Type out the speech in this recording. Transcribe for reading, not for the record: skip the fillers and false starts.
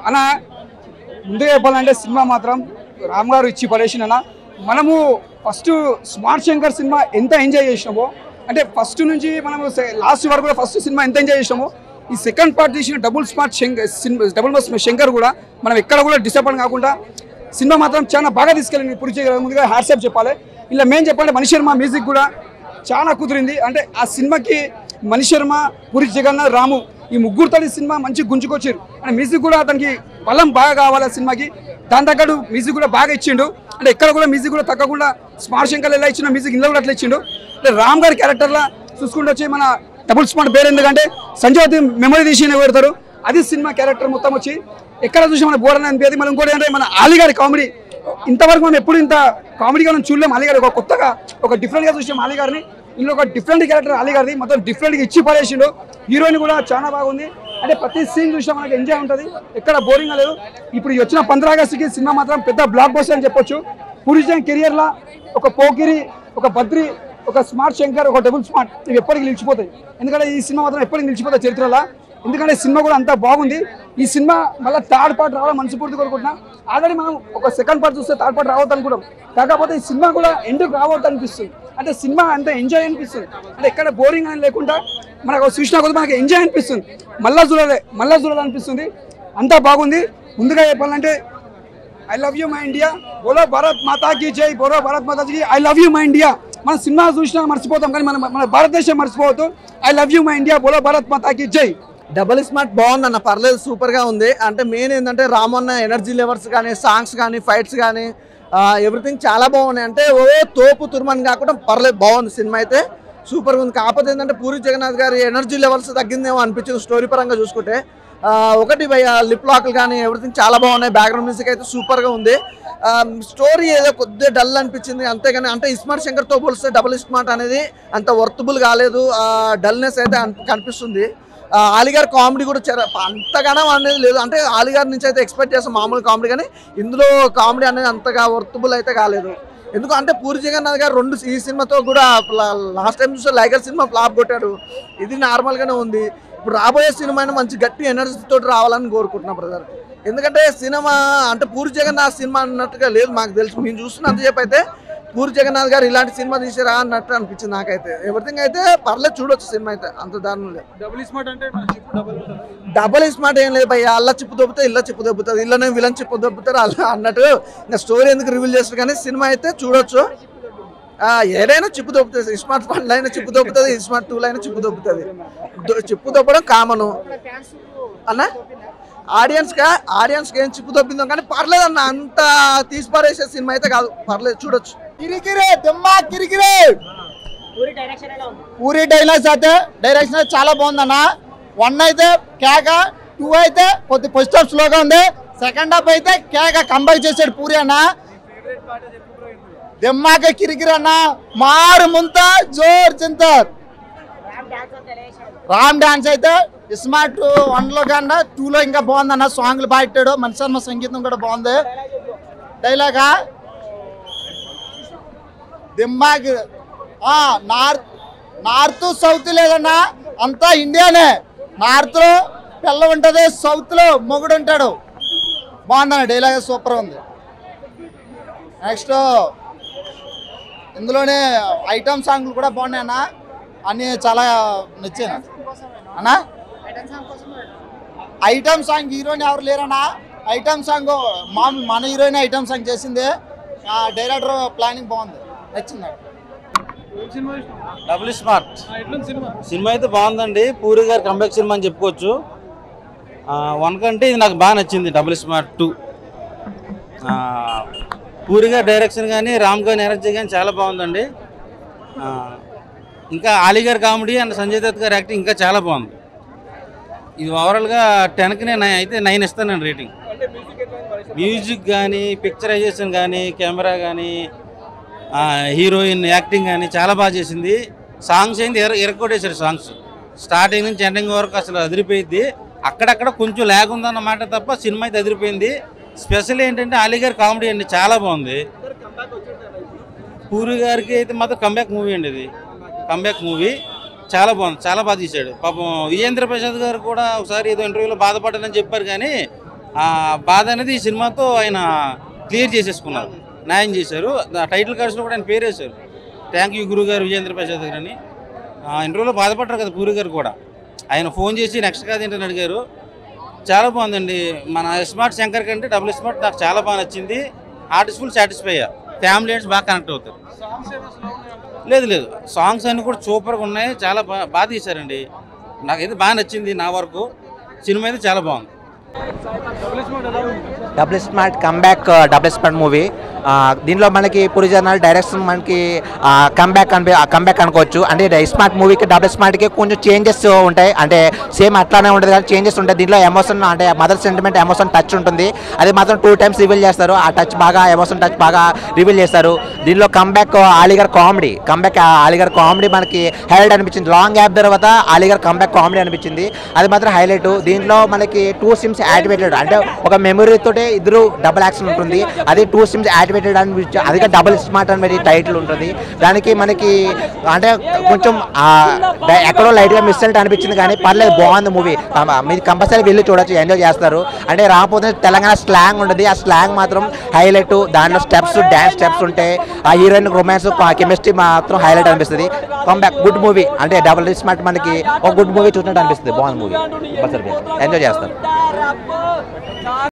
అన్న ముందుగా చెప్పాలంటే సినిమా మాత్రం రామ్ గారు ఇచ్చి పడేసిన మనము ఫస్ట్ స్మార్ట్ శంకర్ సినిమా ఎంత ఎంజాయ్ చేసినామో అంటే ఫస్ట్ నుంచి మనము లాస్ట్ వరకు కూడా ఫస్ట్ సినిమా ఎంత ఎంజాయ్ చేసినామో ఈ సెకండ్ పార్ట్ తీసిన డబుల్ శంకర్ కూడా మనం ఎక్కడ కూడా డిసప్పాయింట్ కాకుండా సినిమా మాత్రం చాలా బాగా తీసుకెళ్ళింది. పూరి జగన్నాథ్ ముందుగా హ్యాట్సాప్ చెప్పాలి. ఇలా మేము చెప్పాలంటే మణి శర్మ మ్యూజిక్ కూడా చాలా కుదిరింది. అంటే ఆ సినిమాకి మణి శర్మ, పూరి జగన్నాథ్, రాము ఈ ముగ్గురుతో సినిమా మంచి గుంజుకొచ్చారు. అంటే మ్యూజిక్ కూడా అతనికి బలం బాగా కావాలి సినిమాకి. దాని తగ్గట్టు మ్యూజిక్ కూడా బాగా ఇచ్చిండు. అంటే ఎక్కడ కూడా మ్యూజిక్ కూడా తగ్గకుండా స్మార్ట్ శంకర్ ఎలా ఇచ్చిన మ్యూజిక్ ఇంట్లో కూడా అట్లా ఇచ్చిండు. అంటే రామ్ గారి క్యారెక్టర్లా చూసుకుంటూ వచ్చి మన డబుల్ స్మార్ట్ పేరు ఎందుకంటే సంజయ్ మెమరీ తీసి పెడతారు. అది సినిమా క్యారెక్టర్ మొత్తం వచ్చి ఎక్కడ చూసి మన బోర్డని అనిపించేది. మనం ఇంకోటి అంటే మన అలీగారి కామెడీ ఇంతవరకు మనం ఎప్పుడు ఇంత కామెడీగా మనం చూడలేము. అలీగారి ఒక కొత్తగా ఒక డిఫరెంట్గా చూసాం అలీగారిని. ఇందులో ఒక డిఫరెంట్ క్యారెక్టర్ అలీగారిది మొత్తం డిఫరెంట్గా ఇచ్చి పడేసిండు. హీరోయిన్ కూడా చాలా బాగుంది. అంటే ప్రతి సీన్ చూసినా మనకి ఎంజాయ్ ఉంటుంది, ఎక్కడ బోరింగ్ లేదు. ఇప్పుడు వచ్చిన 15 ఆగస్టుకి సినిమా మాత్రం పెద్ద బ్లాక్ బస్టర్ అని చెప్పొచ్చు. పూరి జగన్ కెరియర్లో ఒక పోకిరి, ఒక బద్రి, ఒక స్మార్ట్ శంకర్, ఒక డబుల్ స్మార్ట్ ఇవి ఎప్పటికీ నిలిచిపోతాయి. ఎందుకంటే ఈ సినిమా మాత్రం ఎప్పటికీ నిలిచిపోతాయి చరిత్రలో. ఎందుకంటే సినిమా కూడా అంతా బాగుంది. ఈ సినిమా మళ్ళీ థర్డ్ పార్ట్ రావాలని మనస్ఫూర్తి కోరుకుంటున్నాం. ఆల్రెడీ మనం ఒక సెకండ్ పార్ట్ చూస్తే థర్డ్ పార్ట్ రావద్దు అనుకుంటాం. కాకపోతే ఈ సినిమా కూడా ఎందుకు రావద్దు అనిపిస్తుంది. అంటే సినిమా అంతా ఎంజాయ్ అనిపిస్తుంది. అంటే ఎక్కడ బోరింగ్ అని లేకుండా మనకు చూసినా కూడా మనకి ఎంజాయ్ అనిపిస్తుంది. మళ్ళా చూడాలనిపిస్తుంది. అంతా బాగుంది. ముందుగా చెప్పాలంటే I love you my India, బోలో భారత్ మాతాకి జై, బోలో భారత్ మాతాకి I love you my India. మన సినిమా చూసినా మర్చిపోతాం కానీ మన భారతదేశం మర్చిపోవద్దు. I love you my India, బోలో భారత్ మాతాకి జై. డబుల్ స్మార్ట్ బాగుందన్న, పర్లేదు, సూపర్గా ఉంది. అంటే మెయిన్ ఏంటంటే రామన్న ఎనర్జీ లెవెల్స్ కానీ, సాంగ్స్ కానీ, ఫైట్స్ కానీ ఎవ్రీథింగ్ చాలా బాగున్నాయి. అంటే తోపు తుర్మని కాకుండా పర్లేదు, బాగుంది. సినిమా అయితే సూపర్గా ఉంది. కాకపోతే ఏంటంటే పూరి జగన్నాథ్ గారి ఎనర్జీ లెవెల్స్ తగ్గిందేమో అనిపించింది స్టోరీ పరంగా చూసుకుంటే. ఒకటి లిప్ లాక్లు కానీ ఎవ్రీథింగ్ చాలా బాగున్నాయి. బ్యాక్గ్రౌండ్ మ్యూజిక్ అయితే సూపర్గా ఉంది. స్టోరీ ఏదో కొద్దిగా డల్ అనిపించింది అంతేగాని, అంటే స్మార్ట్ శంకర్తో పోలిస్తే డబుల్ స్మార్ట్ అనేది అంత వర్తబుల్ కాలేదు. డల్నెస్ అయితే కనిపిస్తుంది. అలీగారి కామెడీ కూడా అంతగానో అనేది లేదు. అంటే అలీగారి నుంచి అయితే ఎక్స్పెక్ట్ చేస్తాం మామూలు కామెడీ, కానీ ఇందులో కామెడీ అనేది అంతగా వర్తబుల్ అయితే కాలేదు. ఎందుకంటే పూరి జగన్నాథ్ గారు ఈ సినిమాతో కూడా లాస్ట్ టైం చూస్తే లైగర్ సినిమా ఫ్లాప్ కొట్టాడు. ఇది నార్మల్గానే ఉంది. ఇప్పుడు రాబోయే సినిమా మంచి గట్టి ఎనర్జీతో రావాలని కోరుకుంటున్నా బ్రదర్. ఎందుకంటే సినిమా అంటే పూరి జగన్నాథ్ సినిమా అన్నట్టుగా లేదు మాకు తెలుసు. మేము చూస్తున్నంతసేపు అయితే పూరి జగన్నాథ్ గారు ఇలాంటి సినిమా తీసారా అన్నట్టు అనిపించింది నాకైతే. ఎవ్రీథింగ్ అయితే పర్లేదు, చూడొచ్చు సినిమా అయితే, అంత దారుణం లేదు. డబుల్ స్మార్ట్ ఏం లేదు భయ్య, అల్ల చిప్పు దొబ్బుతా ఇల్ల చిప్పు దొబ్బుతుంది, ఇల్లనే విలన్ చిప్పు దొబ్బుతారు అలా అన్నట్టు. ఇంకా స్టోరీ ఎందుకు రివీల్ చేస్తారు కానీ సినిమా అయితే చూడొచ్చు. ఏదైనా చిప్పు దొబ్బుతుంది. స్మార్ట్ ఫోన్లో అయినా చిప్పు దొబ్బుతుంది, స్మార్ట్ టూలో అయినా చిప్పు దొబ్బుతుంది. చిప్పు దొబ్బడం కామను అన్న. ఆడియన్స్కి ఏం చిప్పు దొబ్బిందో కానీ పర్లేదు అన్న, అంత తీసిపారేసే సినిమా అయితే కాదు, పర్లేదు, చూడొచ్చు. పూరి డైలాగ్స్ అయితే డైరెక్షన్ చాలా బాగుందన్న. 1 అయితే కేక, 2 అయితే కొద్ది ఫస్ట్ హాఫ్ స్లోగా ఉంది, సెకండ్ హాఫ్ అయితే కేక కంబ్యాక్ చేసాడు పూరి అన్న. దిమ్మాక కిరికిరి అన్న, మారు ముంత జోర్ చింతర్. రామ్ డాన్స్ అయితే స్మార్ట్ 1లో కన్నా 2లో ఇంకా బాగుందన్న. సాంగ్లు బాగా ఇట్టాడు. మణి శర్మ సంగీతం కూడా బాగుంది. డైలాగా దిమ్మాకి నార్త్ సౌత్ లేదన్నా, అంతా ఇండియానే. నార్త్లో పిల్ల ఉంటుంది, సౌత్లో మొగుడు ఉంటాడు. బాగుందన్న, డైలాగ్ సూపర్ ఉంది. నెక్స్ట్ ఇందులోనే ఐటమ్ సాంగ్లు కూడా బాగున్నాయి అన్న, అన్నీ చాలా నచ్చాయి అన్న. ఐటమ్ సాంగ్ హీరోయిన్ ఎవరు లేరన్నా. ఐటమ్ సాంగ్ మన హీరోయిన్ ఐటమ్ సాంగ్ చేసింది. డైరెక్టర్ ప్లానింగ్ బాగుంది, నచ్చింది. డబుల్ స్మార్ట్ సినిమా అయితే బాగుందండి. పూరి గారి కంబ్యాక్ సినిమా అని చెప్పుకోవచ్చు. 1 కంటే ఇది నాకు బాగా నచ్చింది. డబుల్ స్మార్ట్ 2 పూరి గారి డైరెక్షన్ కానీ, రామ్ గారి ఎనర్జీ కానీ చాలా బాగుందండి. ఇంకా అలీగారి కామెడీ అండ్ సంజయ్ దత్ గారి యాక్టింగ్ ఇంకా చాలా బాగుంది. ఇది ఓవరాల్గా 10కి నేను అయితే 9 ఇస్తాను రేటింగ్. మ్యూజిక్ కానీ, పిక్చరైజేషన్ కానీ, కెమెరా కానీ, హీరోయిన్ యాక్టింగ్ కానీ చాలా బాగా చేసింది. సాంగ్స్ అయింది ఎరగొట్టేశారు. సాంగ్స్ స్టార్టింగ్ నుంచి ఎండింగ్ వరకు అసలు అదిరిపోయింది. అక్కడక్కడ కొంచెం ల్యాగ్ ఉందన్నమాట తప్ప సినిమా అయితే అదిరిపోయింది. స్పెషల్ ఏంటంటే అలీగారి కామెడీ అండి చాలా బాగుంది. పూరి గారికి అయితే మాత్రం కంబ్యాక్ మూవీ అండి. ఇది కంబ్యాక్ మూవీ చాలా బాగుంది, చాలా బాగా తీశాడు. పాపం విజేంద్ర ప్రసాద్ గారు కూడా ఒకసారి ఏదో ఇంటర్వ్యూలో బాధపడ్డానని చెప్పారు కానీ ఆ బాధ అనేది ఈ సినిమాతో ఆయన క్లియర్ చేసేసుకున్నారు, న్యాయం చేశారు. టైటిల్ కార్డ్స్లో కూడా ఆయన పేరు వేశారు, థ్యాంక్ యూ గురువు గారు విజేంద్ర ప్రసాద్ గారు అని. ఇంటర్వ్యూలో బాధపడ్డారు కదా పూరి గారు కూడా, ఆయన ఫోన్ చేసి నెక్స్ట్ కాదు ఏంటని అడిగారు. చాలా బాగుందండి. మన స్మార్ట్ శంకర్ కంటే డబుల్ స్మార్ట్ నాకు చాలా బాగా నచ్చింది. ఆర్టిస్ట్ఫుల్ సాటిస్ఫై అయ్యా, ఫ్యామిలీ అండ్స్ బాగా కనెక్ట్ అవుతారు. లేదు సాంగ్స్ అన్నీ కూడా సూపర్గా ఉన్నాయి, చాలా బాగా తీశారండి. నాకైతే బాగా నచ్చింది. నా వరకు సినిమా అయితే చాలా బాగుంది. Double smart comeback double smart movie. దీనిలో మనకి పూరి జగన్నాథ్ డైరెక్షన్ మనకి కంబ్యాక్ అనుకోవచ్చు. అంటే స్మార్ట్ మూవీకి డబుల్ స్మార్ట్కి కొంచెం చేంజెస్ ఉంటాయి, అంటే సేమ్ అట్లానే ఉంటుంది కానీ చేంజెస్ ఉంటాయి. దీంట్లో ఎమోషన్ అంటే మదర్ సెంటిమెంట్ ఎమోషన్ టచ్ ఉంటుంది, అది మాత్రం 2 times రివీల్ చేస్తారు. ఆ టచ్ బాగా ఎమోషన్ టచ్ బాగా రివీల్ చేస్తారు. దీనిలో కంబ్యాక్ అలీగర్ కామెడీ మనకి హైలైట్ అనిపించింది. లాంగ్ గ్యాప్ తర్వాత అలీగర్ కంబ్యాక్ కామెడీ అనిపించింది, అది మాత్రం హైలైట్. దీంట్లో మనకి 2 sims యాక్టివేటెడ్, అంటే ఒక మెమరీ తోటే ఇద్దరు డబుల్ యాక్షన్ ఉంటుంది, అది 2 sims యాక్టివేటెడ్ అని అదిగా డబుల్ స్మార్ట్ అని టైటిల్ ఉంటుంది. దానికి మనకి అంటే కొంచెం ఎక్కడో లైట్గా మిస్ అయినట్టు అనిపించింది, కానీ పర్లేదు బాగుంది మూవీ. మీరు కంపల్సరీ వెళ్ళి చూడొచ్చు, ఎంజాయ్ చేస్తారు. అంటే రాకపోతే తెలంగాణ స్లాంగ్ ఉంటుంది, ఆ స్లాంగ్ మాత్రం హైలైట్. దాంట్లో డ్యాన్స్ స్టెప్స్ ఉంటాయి, ఆ హీరోయిన్ రొమాన్స్ కెమిస్ట్రీ మాత్రం హైలైట్ అనిపిస్తుంది. కంబ్యాక్ గుడ్ మూవీ, అంటే డబుల్ స్మార్ట్ మనకి ఒక గుడ్ మూవీ చూసినట్టు అనిపిస్తుంది. బాగుంది మూవీ, కంపల్సరీ ఎంజాయ్ చేస్తారు.